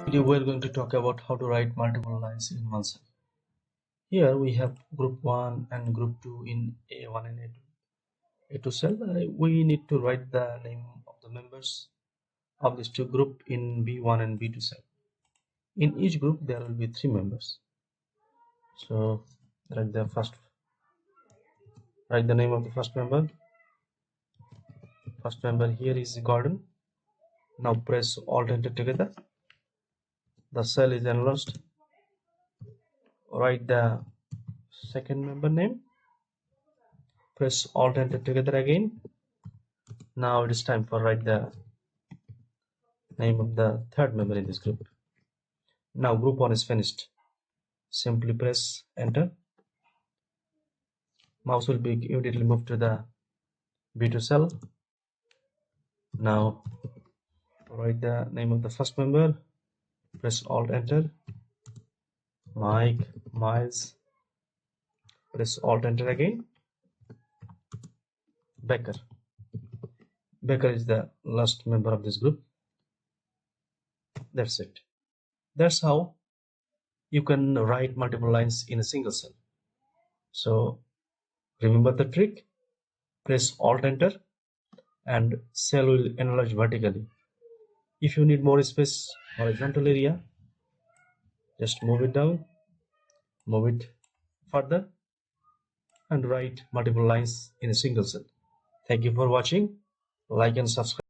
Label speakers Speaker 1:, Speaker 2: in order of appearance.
Speaker 1: Video we're going to talk about how to write multiple lines in one cell. Here we have group 1 and group 2 in A1 and A2 cell. We need to write the name of the members of these two groups in B1 and B2 cell. In each group there will be 3 members. So write the name of the first member. First member here is Gordon. Now press Alt Enter together. The cell is enlarged. Write the second member name. Press Alt Enter together again. Now it is time for write the name of the third member in this group. Now group 1 is finished. Simply press Enter. Mouse will be immediately moved to the B2 cell. Now write the name of the first member. Press Alt Enter. Mike, Miles. Press Alt Enter again. Becker. Becker is the last member of this group. That's it. That's how you can write multiple lines in a single cell. So remember the trick. Press Alt Enter and cell will enlarge vertically. If you need more space horizontal area, just move it down, move it further, and write multiple lines in a single cell. Thank you for watching. Like and subscribe.